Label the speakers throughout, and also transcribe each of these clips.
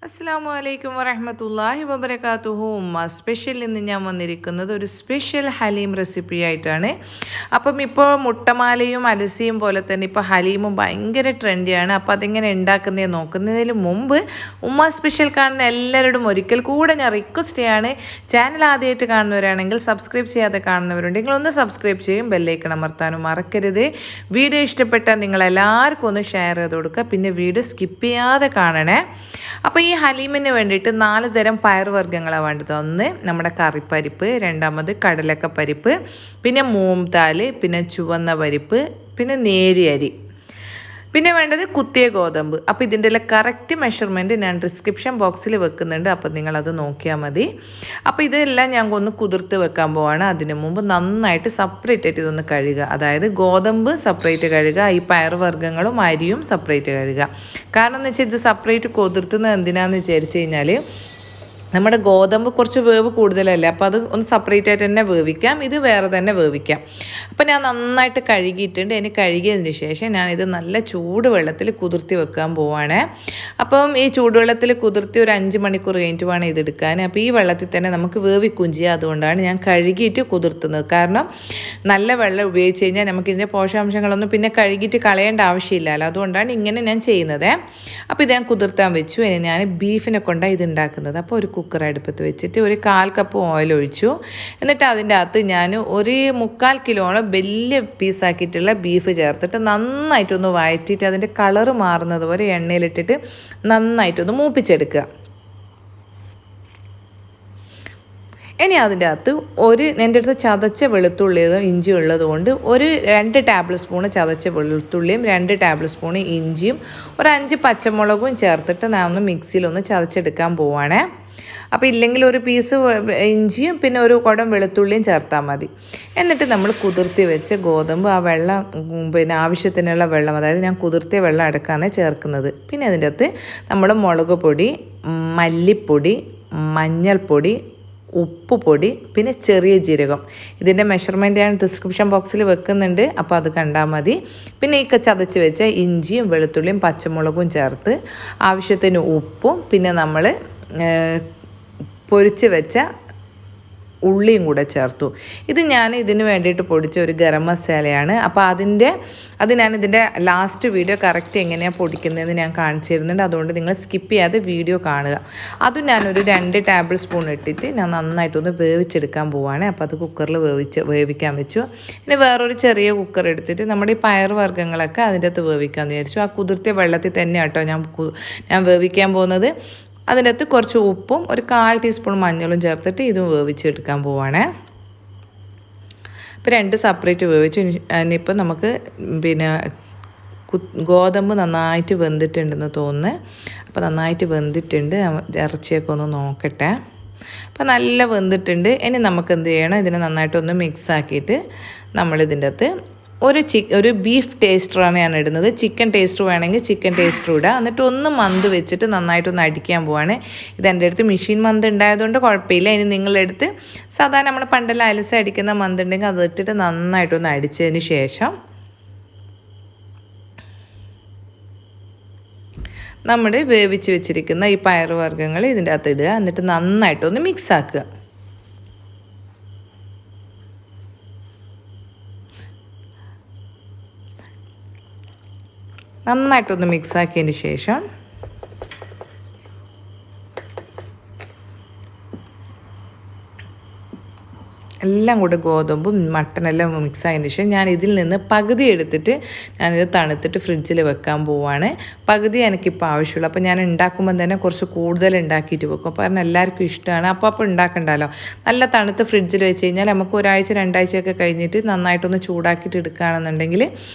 Speaker 1: അസ്സലാമു വറഹ്മത്തുള്ളാഹി വബറകാതുഹു. ഉമ്മ സ്പെഷ്യൽ ഇന്ന് ഞാൻ വന്നിരിക്കുന്നത് ഒരു സ്പെഷ്യൽ ഹലീം റെസിപ്പി ആയിട്ടാണ്. അപ്പം ഇപ്പോൾ മുട്ടമാലയും അലസിയും പോലെ തന്നെ ഇപ്പോൾ ഹലീമും ഭയങ്കര ട്രെൻഡിയാണ്. അപ്പോൾ അതെങ്ങനെ ഉണ്ടാക്കുന്നതെന്ന് നോക്കുന്നതിന് മുമ്പ് ഉമ്മ സ്പെഷ്യൽ കാണുന്ന എല്ലാവരോടും ഒരിക്കൽ കൂടെ ഞാൻ റിക്വസ്റ്റ് ചെയ്യാണ്, ചാനൽ ആദ്യമായിട്ട് കാണുന്നവരാണെങ്കിൽ സബ്സ്ക്രൈബ് ചെയ്യാതെ കാണുന്നവരുണ്ടെങ്കിൽ ഒന്ന് സബ്സ്ക്രൈബ് ചെയ്യും, ബെല്ലൈക്കൺ അമർത്താനും മറക്കരുത്. വീഡിയോ ഇഷ്ടപ്പെട്ടാൽ നിങ്ങളെല്ലാവർക്കും ഒന്ന് ഷെയർ ചെയ്ത് കൊടുക്കുക, പിന്നെ വീഡിയോ സ്കിപ്പ് ചെയ്യാതെ കാണണേ. അപ്പോൾ ഈ ഹലീമിന് വേണ്ടിയിട്ട് 4 തരം പയറുവർഗ്ഗങ്ങളാണ് വേണ്ടത്. ഒന്ന് നമ്മുടെ കറിപ്പരിപ്പ്, രണ്ടാമത് കടലക്കപ്പരിപ്പ്, പിന്നെ മൂങ് ദാൽ, പിന്നെ ചുവന്ന പരിപ്പ്, പിന്നെ നേരിയ അരി, പിന്നെ വേണ്ടത് കുത്തിയ ഗോതമ്പ്. അപ്പോൾ ഇതിൻ്റെ എല്ലാം കറക്റ്റ് മെഷർമെൻറ്റ് ഞാൻ ഡിസ്ക്രിപ്ഷൻ ബോക്സിൽ വെക്കുന്നുണ്ട്, അപ്പോൾ നിങ്ങളത് നോക്കിയാൽ മതി. അപ്പോൾ ഇതെല്ലാം ഞാൻ ഒന്ന് കുതിർത്ത് വെക്കാൻ പോവാണ്. അതിന് മുമ്പ് നന്നായിട്ട് സെപ്പറേറ്റ് ആയിട്ട് ഇതൊന്ന് കഴുകുക. അതായത് ഗോതമ്പ് സെപ്പറേറ്റ് കഴുകുക, ഈ പയറുവർഗ്ഗങ്ങളും അരിയും സെപ്പറേറ്റ് കഴുകുക. കാരണം എന്ന് വെച്ചാൽ ഇത് സെപ്പറേറ്റ് കുതിർത്തുന്നത് എന്തിനാണെന്ന് വിചാരിച്ചു കഴിഞ്ഞാൽ നമ്മുടെ ഗോതമ്പ് കുറച്ച് വേവ് കൂടുതലല്ലേ, അപ്പോൾ അത് ഒന്ന് സെപ്പറേറ്റ് ആയിട്ട് തന്നെ വേവിക്കാം, ഇത് വേറെ തന്നെ വേവിക്കാം. അപ്പോൾ ഞാൻ നന്നായിട്ട് കഴുകിയിട്ടുണ്ട്. ഇനി കഴുകിയതിന് ശേഷം ഞാനിത് നല്ല ചൂടുവെള്ളത്തിൽ കുതിർത്തി വെക്കാൻ പോവാണ്. അപ്പം ഈ ചൂടുവെള്ളത്തിൽ കുതിർത്തി ഒരു 5 മണിക്കൂർ കഴിഞ്ഞിട്ട് വേണം ഇതെടുക്കാൻ. അപ്പോൾ ഈ വെള്ളത്തിൽ തന്നെ നമുക്ക് വേവിക്കുകയും ചെയ്യാം. അതുകൊണ്ടാണ് ഞാൻ കഴുകിയിട്ട് കുതിർത്തുന്നത്. കാരണം നല്ല വെള്ളം ഉപയോഗിച്ച് കഴിഞ്ഞാൽ നമുക്കിതിൻ്റെ പോഷകാംശങ്ങളൊന്നും പിന്നെ കഴുകിയിട്ട് കളയേണ്ട ആവശ്യമില്ലല്ലോ, അതുകൊണ്ടാണ് ഇങ്ങനെ ഞാൻ ചെയ്യുന്നത്. അപ്പോൾ ഇത് ഞാൻ കുതിർത്താൻ വെച്ചു. ഇനി ഞാൻ ബീഫിനെ കൊണ്ടാണ് ഇത് ഉണ്ടാക്കുന്നത്. അപ്പോൾ ഒരു കുക്കർ അടുപ്പത്ത് വെച്ചിട്ട് ഒരു 1/4 കപ്പ് ഓയിൽ ഒഴിച്ചു. എന്നിട്ട് അതിൻ്റെ അകത്ത് ഞാൻ ഒരു 3/4 കിലോളം വലിയ പീസാക്കിയിട്ടുള്ള ബീഫ് ചേർത്തിട്ട് നന്നായിട്ടൊന്ന് വഴറ്റിയിട്ട് അതിൻ്റെ കളറ് മാറുന്നത് വരെ എണ്ണയിലിട്ടിട്ട് നന്നായിട്ടൊന്ന് മൂപ്പിച്ചെടുക്കുക. ഇനി അതിൻ്റെ അകത്ത് എൻ്റെ അടുത്ത് ചതച്ച വെളുത്തുള്ളിയതും ഇഞ്ചി ഉള്ളതുകൊണ്ട് 2 ടേബിൾ സ്പൂണ് ചതച്ച വെളുത്തുള്ളിയും 2 ടേബിൾ സ്പൂണ് ഇഞ്ചിയും 5 പച്ചമുളകും ചേർത്തിട്ട് ഞാൻ ഒന്ന് മിക്സിയിലൊന്ന് ചതച്ചെടുക്കാൻ പോവാണ്. അപ്പോൾ ഇല്ലെങ്കിൽ ഒരു പീസ് ഇഞ്ചിയും പിന്നെ ഒരു കുടം വെളുത്തുള്ളിയും ചേർത്താൽ മതി. എന്നിട്ട് നമ്മൾ കുതിർത്തി വെച്ച് ഗോതമ്പ് ആ വെള്ളം പിന്നെ ആവശ്യത്തിനുള്ള വെള്ളം, അതായത് ഞാൻ കുതിർത്തിയ വെള്ളം അടക്കാണ് ചേർക്കുന്നത്. പിന്നെ അതിൻ്റെ അകത്ത് നമ്മൾ മുളക് പൊടി, മല്ലിപ്പൊടി, മഞ്ഞൾപ്പൊടി, ഉപ്പുപൊടി, പിന്നെ ചെറിയ ജീരകം, ഇതിൻ്റെ മെഷർമെൻറ്റ് ഞാൻ ഡിസ്ക്രിപ്ഷൻ ബോക്സിൽ വെക്കുന്നുണ്ട്, അപ്പോൾ അത് കണ്ടാൽ മതി. പിന്നെ ഈ ചതച്ച് വെച്ച ഇഞ്ചിയും വെളുത്തുള്ളിയും പച്ചമുളകും ചേർത്ത് ആവശ്യത്തിന് ഉപ്പും പിന്നെ നമ്മൾ പൊരിച്ച് വെച്ച ഉള്ളിയും കൂടെ ചേർത്തു. ഇത് ഞാൻ ഇതിന് വേണ്ടിയിട്ട് പൊടിച്ച ഒരു ഗരം മസാലയാണ്. അപ്പോൾ അത് ഞാൻ ഇതിൻ്റെ ലാസ്റ്റ് വീഡിയോ കറക്റ്റ് എങ്ങനെയാണ് പൊടിക്കുന്നതെന്ന് ഞാൻ കാണിച്ചു തരുന്നുണ്ട്. അതുകൊണ്ട് നിങ്ങൾ സ്കിപ്പ് ചെയ്യാതെ വീഡിയോ കാണുക. അതും ഞാനൊരു 2 ടേബിൾ സ്പൂൺ ഇട്ടിട്ട് ഞാൻ നന്നായിട്ടൊന്ന് വേവിച്ചെടുക്കാൻ പോവുകയാണ്. അപ്പോൾ അത് കുക്കറിൽ വേവിക്കാൻ വെച്ചു. പിന്നെ വേറൊരു ചെറിയ കുക്കർ എടുത്തിട്ട് നമ്മുടെ ഈ പയർ വർഗ്ഗങ്ങളൊക്കെ അതിൻ്റെ അകത്ത് വേവിക്കാമെന്ന് വിചാരിച്ചു. ആ കുതിർത്തിയ വെള്ളത്തിൽ തന്നെ കേട്ടോ ഞാൻ വേവിക്കാൻ പോകുന്നത്. അതിൻ്റെ അകത്ത് കുറച്ച് ഉപ്പും ഒരു 1/4 ടീസ്പൂൺ മഞ്ഞളും ചേർത്തിട്ട് ഇതും വേവിച്ചെടുക്കാൻ പോവാണ്. ഇപ്പോൾ 2 സെപ്പറേറ്റ് വേവിച്ചു. ഇനിയിപ്പോൾ നമുക്ക് പിന്നെ ഗോതമ്പ് നന്നായിട്ട് വെന്തിട്ടുണ്ടെന്ന് തോന്നുന്നു. അപ്പോൾ നന്നായിട്ട് വെന്തിട്ടുണ്ട്. ഇറച്ചിയൊക്കെ ഒന്ന് നോക്കട്ടെ. അപ്പോൾ നല്ല വെന്തിട്ടുണ്ട്. ഇനി നമുക്ക് എന്ത് ചെയ്യണം, ഇതിനെ നന്നായിട്ടൊന്ന് മിക്സ് ആക്കിയിട്ട് നമ്മളിതിൻ്റെ അകത്ത് ഒരു ബീഫ് ടേസ്റ്ററാണ് ഞാൻ ഇടുന്നത്. ചിക്കൻ ടേസ്റ്റർ വേണമെങ്കിൽ ചിക്കൻ ടേസ്റ്റർ ഇടുക. എന്നിട്ട് ഒന്ന് മന്ത് വെച്ചിട്ട് നന്നായിട്ടൊന്ന് അടിക്കാൻ പോവാണ്. ഇതെൻ്റെ അടുത്ത് മെഷീൻ മന്ത് ഉണ്ടായതുകൊണ്ട് കുഴപ്പമില്ല. ഇനി നിങ്ങളെടുത്ത് സാധാരണ നമ്മൾ പണ്ടെല്ലാം അലസ അടിക്കുന്ന മന്ത് ഉണ്ടെങ്കിൽ അത് ഇട്ടിട്ട് നന്നായിട്ടൊന്ന് അടിച്ചതിന് ശേഷം നമ്മൾ വേവിച്ച് വെച്ചിരിക്കുന്ന ഈ പയറുവർഗ്ഗങ്ങൾ ഇതിൻ്റെ അകത്ത് ഇടുക. എന്നിട്ട് നന്നായിട്ടൊന്ന് മിക്സ് ആക്കുക. നന്നായിട്ടൊന്ന് മിക്സ് ആക്കിയതിന് ശേഷം എല്ലാം കൂടെ ഗോതമ്പും മട്ടനെല്ലാം മിക്സ് ആയതിന് ശേഷം ഞാൻ ഇതിൽ നിന്ന് പകുതി എടുത്തിട്ട് ഞാനിത് തണുത്തിട്ട് ഫ്രിഡ്ജിൽ വെക്കാൻ പോവാണ്. പകുതി എനിക്കിപ്പോൾ ആവശ്യമുള്ളൂ. അപ്പോൾ ഞാൻ ഉണ്ടാക്കുമ്പോൾ തന്നെ കുറച്ച് കൂടുതൽ ഉണ്ടാക്കിയിട്ട് വെക്കും. അപ്പോൾ കാരണം എല്ലാവർക്കും ഇഷ്ടമാണ്. അപ്പോൾ ഉണ്ടാക്കണ്ടല്ലോ. നല്ല തണുത്ത് ഫ്രിഡ്ജിൽ വെച്ച് കഴിഞ്ഞാൽ നമുക്ക് 1 ആഴ്ച 2 ആഴ്ചയൊക്കെ കഴിഞ്ഞിട്ട് നന്നായിട്ടൊന്ന് ചൂടാക്കിയിട്ട് എടുക്കുകയാണെന്നുണ്ടെങ്കിൽ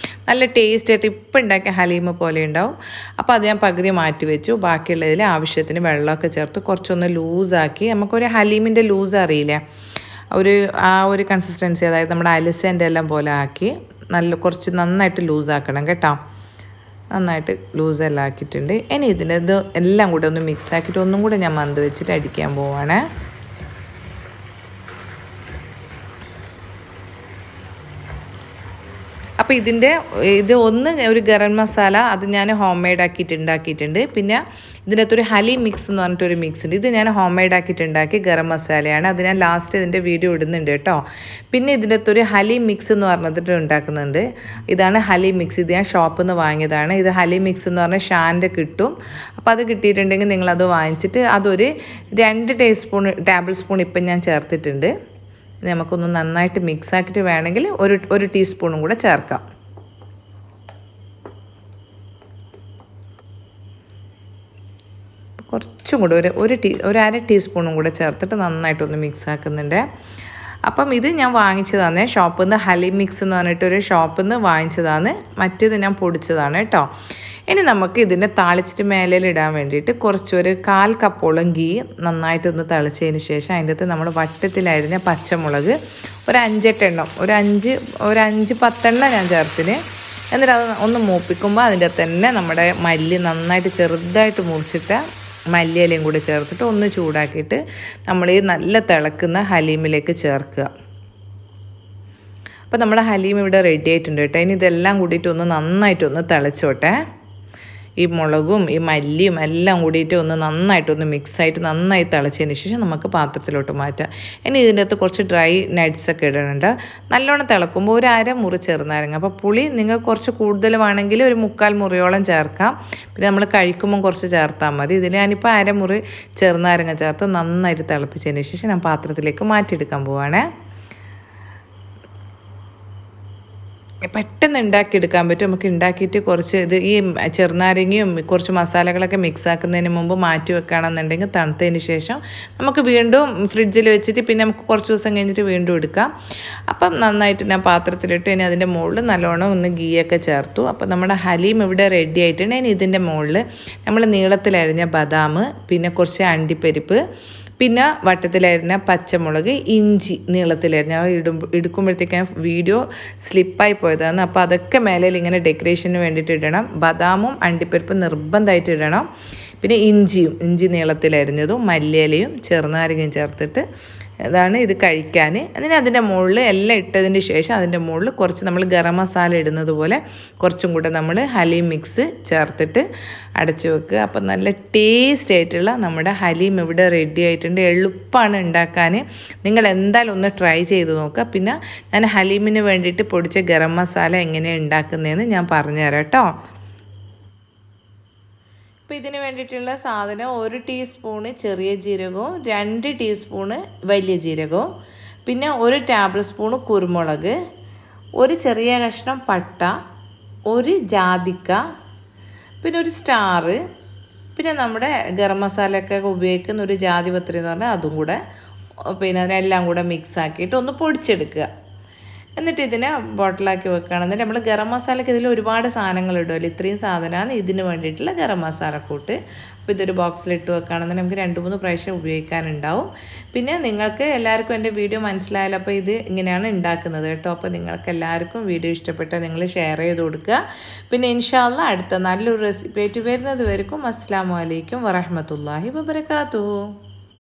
Speaker 1: നല്ല ടേസ്റ്റ് ആയിട്ട് ഇപ്പം ഉണ്ടാക്കിയ ഹലീമ പോലെ ഉണ്ടാവും. അപ്പോൾ അത് ഞാൻ പകുതി മാറ്റി വെച്ചു. ബാക്കിയുള്ളതിൽ ആവശ്യത്തിന് വെള്ളമൊക്കെ ചേർത്ത് കുറച്ചൊന്ന് ലൂസാക്കി, നമുക്കൊരു ഹലീമിൻ്റെ ലൂസ് അറിയില്ലേ, ആ ഒരു കൺസിസ്റ്റൻസി, അതായത് നമ്മുടെ അലസേൻ്റെ എല്ലാം പോലെ ആക്കി കുറച്ച് നന്നായിട്ട് ലൂസാക്കണം കേട്ടോ. നന്നായിട്ട് ലൂസെല്ലാം ആക്കിയിട്ടുണ്ട്. ഇനി ഇത് എല്ലാം കൂടെ ഒന്ന് മിക്സ് ആക്കിയിട്ട് ഒന്നും കൂടെ ഞാൻ മന്ത് വെച്ചിട്ട് അടിക്കാൻ പോവാണ്. അപ്പോൾ ഇത് ഒന്ന് ഒരു ഗരം മസാല അത് ഞാൻ ഹോം മെയ്ഡ് ആക്കിയിട്ട് ഉണ്ടാക്കിയിട്ടുണ്ട്. പിന്നെ ഇതിൻ്റെ അകത്തൊരു ഹലീം മിക്സ് എന്ന് പറഞ്ഞിട്ടൊരു മിക്സ് ഉണ്ട്. ഇത് ഞാൻ ഹോം മെയ്ഡ് ആക്കിയിട്ട് ഉണ്ടാക്കി ഗരം മസാലയാണ്. അത് ഞാൻ ലാസ്റ്റ് ഇതിൻ്റെ വീഡിയോ ഇടുന്നുണ്ട് കേട്ടോ. പിന്നെ ഇതിൻ്റെ അകത്തൊരു ഹലീം മിക്സ് എന്ന് പറഞ്ഞിട്ട് ഉണ്ടാക്കുന്നുണ്ട്. ഇതാണ് ഹലീം മിക്സ്. ഇത് ഞാൻ ഷോപ്പിൽ നിന്ന് വാങ്ങിയതാണ്. ഇത് ഹലീം മിക്സ് എന്ന് പറഞ്ഞാൽ ഷാൻ്റെ കിട്ടും. അപ്പോൾ അത് കിട്ടിയിട്ടുണ്ടെങ്കിൽ നിങ്ങളത് വാങ്ങിച്ചിട്ട് അതൊരു 2 ടേബിൾ സ്പൂൺ ഇപ്പം ഞാൻ ചേർത്തിട്ടുണ്ട്. നമുക്കൊന്ന് നന്നായിട്ട് മിക്സ് ആക്കിയിട്ട് വേണമെങ്കിൽ ഒരു ടീസ്പൂണും കൂടെ ചേർക്കാം. കുറച്ചും കൂടെ ഒരു അര ടീസ്പൂണും കൂടെ ചേർത്തിട്ട് നന്നായിട്ടൊന്ന് മിക്സ് ആക്കുന്നുണ്ട്. അപ്പം ഇത് ഞാൻ വാങ്ങിച്ചതാണ് ഷോപ്പിൽ നിന്ന്. ഹലീം മിക്സ് എന്ന് പറഞ്ഞിട്ടൊരു ഷോപ്പിൽ നിന്ന് വാങ്ങിച്ചതാണ്. മറ്റേത് ഞാൻ പൊടിച്ചതാണ് കേട്ടോ. ഇനി നമുക്ക് ഇതിനെ താളിച്ചിട്ട് മേലിടാൻ വേണ്ടിയിട്ട് കുറച്ചൊരു 1/4 കപ്പോളം ഗീ നന്നായിട്ടൊന്ന് തളിച്ചതിന് ശേഷം അതിൻ്റെ അകത്ത് നമ്മൾ വട്ടത്തിലരിഞ്ഞ പച്ചമുളക് ഒരു 5-8 എണ്ണം ഒരു 5-10 എണ്ണം ഞാൻ ചേർത്തിന്. എന്നിട്ട് അത് ഒന്ന് മൂപ്പിക്കുമ്പോൾ അതിൻ്റെ അകത്ത് തന്നെ നമ്മുടെ മല്ലി നന്നായിട്ട് ചെറുതായിട്ട് മുറിച്ചിട്ട മല്ലിയിലയും കൂടി ചേർത്തിട്ട് ഒന്ന് ചൂടാക്കിയിട്ട് നമ്മൾ ഈ നല്ല തിളക്കുന്ന ഹലീമിലേക്ക് ചേർക്കുക. അപ്പോൾ നമ്മുടെ ഹലീം ഇവിടെ റെഡി ആയിട്ടുണ്ട് കേട്ടോ. ഇനി ഇതെല്ലാം കൂടിയിട്ട് ഒന്ന് നന്നായിട്ടൊന്ന് തിളച്ചോട്ടെ. ഈ മുളകും ഈ മല്ലിയും എല്ലാം കൂടിയിട്ട് ഒന്ന് നന്നായിട്ടൊന്ന് മിക്സായിട്ട് നന്നായി തിളച്ചതിന് ശേഷം നമുക്ക് പാത്രത്തിലോട്ട് മാറ്റാം. ഇനി ഇതിൻ്റെ അകത്ത് കുറച്ച് ഡ്രൈ നട്ട്സൊക്കെ ഇടുന്നുണ്ട്. നല്ലോണം തിളക്കുമ്പോൾ ഒരു 1/2 മുറി ചെറുനാരങ്ങ. അപ്പോൾ പുളി നിങ്ങൾ കുറച്ച് കൂടുതൽ വേണമെങ്കിൽ ഒരു 3/4 മുറിയോളം ചേർക്കാം. പിന്നെ നമ്മൾ കഴിക്കുമ്പോൾ കുറച്ച് ചേർത്താൽ മതി. ഇതിൽ ഞാനിപ്പോൾ 1/2 മുറി ചെറുനാരങ്ങ ചേർത്ത് നന്നായിട്ട് തിളപ്പിച്ചതിന് ശേഷം ഞാൻ പാത്രത്തിലേക്ക് മാറ്റിയെടുക്കാൻ പോവുകയാണേ. പെട്ടെന്ന് ഉണ്ടാക്കിയെടുക്കാൻ പറ്റും. നമുക്ക് ഉണ്ടാക്കിയിട്ട് കുറച്ച് ഈ ചെറുനാരങ്ങയും കുറച്ച് മസാലകളൊക്കെ മിക്സ് ആക്കുന്നതിന് മുമ്പ് മാറ്റി വെക്കുകയാണെന്നുണ്ടെങ്കിൽ തണുത്തതിന് ശേഷം നമുക്ക് വീണ്ടും ഫ്രിഡ്ജിൽ വെച്ചിട്ട് പിന്നെ നമുക്ക് കുറച്ച് ദിവസം കഴിഞ്ഞിട്ട് വീണ്ടും എടുക്കാം. അപ്പം നന്നായിട്ട് ഞാൻ പാത്രത്തിലിട്ട് ഇനി അതിൻ്റെ മുകളിൽ നല്ലോണം ഒന്ന് ഗീയൊക്കെ ചേർത്തു. അപ്പം നമ്മുടെ ഹലീം ഇവിടെ റെഡി ആയിട്ടുണ്ട്. ഇനി ഇതിൻ്റെ മുകളിൽ നമ്മൾ നീളത്തിലരിഞ്ഞ ബദാം, പിന്നെ കുറച്ച് അണ്ടിപ്പരിപ്പ്, പിന്നെ വട്ടത്തിലരിഞ്ഞ പച്ചമുളക്, ഇഞ്ചി നീളത്തിലരിഞ്ഞ എടുക്കുമ്പോഴത്തേക്കും വീഡിയോ സ്ലിപ്പായി പോയതാണ്. അപ്പോൾ അതൊക്കെ മേലെ ഇങ്ങനെ ഡെക്കറേഷന് വേണ്ടിയിട്ട് ഇടണം. ബദാമും അണ്ടിപ്പരിപ്പും നിർബന്ധമായിട്ട് ഇടണം. പിന്നെ ഇഞ്ചി നീളത്തിലരിഞ്ഞതും മല്ലിയിലയും ചെറുനാരങ്ങയും ചേർത്തിട്ട് അതാണ് ഇത് കഴിക്കാൻ. അതിൻ്റെ മുകളിൽ എല്ലാം ഇട്ടതിന് ശേഷം അതിൻ്റെ മുകളിൽ കുറച്ച് നമ്മൾ ഗരം മസാല ഇടുന്നത് പോലെ കുറച്ചും കൂടെ നമ്മൾ ഹലീം മിക്സ് ചേർത്തിട്ട് അടച്ചു വെക്കുക. അപ്പം നല്ല ടേസ്റ്റ് ആയിട്ടുള്ള നമ്മുടെ ഹലീം ഇവിടെ റെഡി ആയിട്ടുണ്ട്. എളുപ്പമാണ് ഉണ്ടാക്കാൻ. നിങ്ങൾ എന്തായാലും ഒന്ന് ട്രൈ ചെയ്ത് നോക്കുക. പിന്നെ ഞാൻ ഹലീമിന് വേണ്ടിയിട്ട് പൊടിച്ച ഗരം മസാല എങ്ങനെയാണ് ഉണ്ടാക്കുന്നതെന്ന് ഞാൻ പറഞ്ഞുതരാം കേട്ടോ. അപ്പോൾ ഇതിന് വേണ്ടിയിട്ടുള്ള സാധനം 1 ടീസ്പൂണ് ചെറിയ ജീരകവും 2 ടീസ്പൂണ് വലിയ ജീരകവും, പിന്നെ 1 ടേബിൾ സ്പൂണ് കുരുമുളക്, ഒരു ചെറിയ കഷ്ണം പട്ട, ഒരു ജാതിക്ക, പിന്നെ ഒരു സ്റ്റാർ, പിന്നെ നമ്മുടെ ഗരം മസാലയൊക്കെ ഉപയോഗിക്കുന്ന ഒരു ജാതിപത്രി എന്ന് പറഞ്ഞാൽ അതും കൂടെ പിന്നെ അതിനെല്ലാം കൂടെ മിക്സ് ആക്കിയിട്ട് ഒന്ന് പൊടിച്ചെടുക്കുക. എന്നിട്ട് ഇതിനെ ബോട്ടിലാക്കി വെക്കുകയാണെന്നിട്ട് നമ്മൾ ഗരം മസാലയ്ക്ക് ഇതിൽ ഒരുപാട് സാധനങ്ങൾ ഇടുമല്ലോ. ഇത്രയും സാധനമാണ് ഇതിന് വേണ്ടിയിട്ടുള്ള ഗരം മസാല കൂട്ട്. അപ്പോൾ ഇതൊരു ബോക്സിലിട്ട് വെക്കുകയാണെന്നുണ്ടെങ്കിൽ നമുക്ക് 2-3 പ്രാവശ്യം ഉപയോഗിക്കാനുണ്ടാവും. പിന്നെ നിങ്ങൾക്ക് എല്ലാവർക്കും എൻ്റെ വീഡിയോ മനസ്സിലായാലും അപ്പോൾ ഇത് ഇങ്ങനെയാണ് ഉണ്ടാക്കുന്നത് കേട്ടോ. അപ്പോൾ നിങ്ങൾക്ക് എല്ലാവർക്കും വീഡിയോ ഇഷ്ടപ്പെട്ടാൽ നിങ്ങൾ ഷെയർ ചെയ്ത് കൊടുക്കുക. പിന്നെ ഇൻഷാ അല്ലാഹ് അടുത്ത നല്ലൊരു റെസിപ്പി ആയിട്ട് വരുന്നത് വരെക്കും അസ്സലാമു അലൈക്കും വറഹ്മത്തുള്ളാഹി വബറകാതുഹു.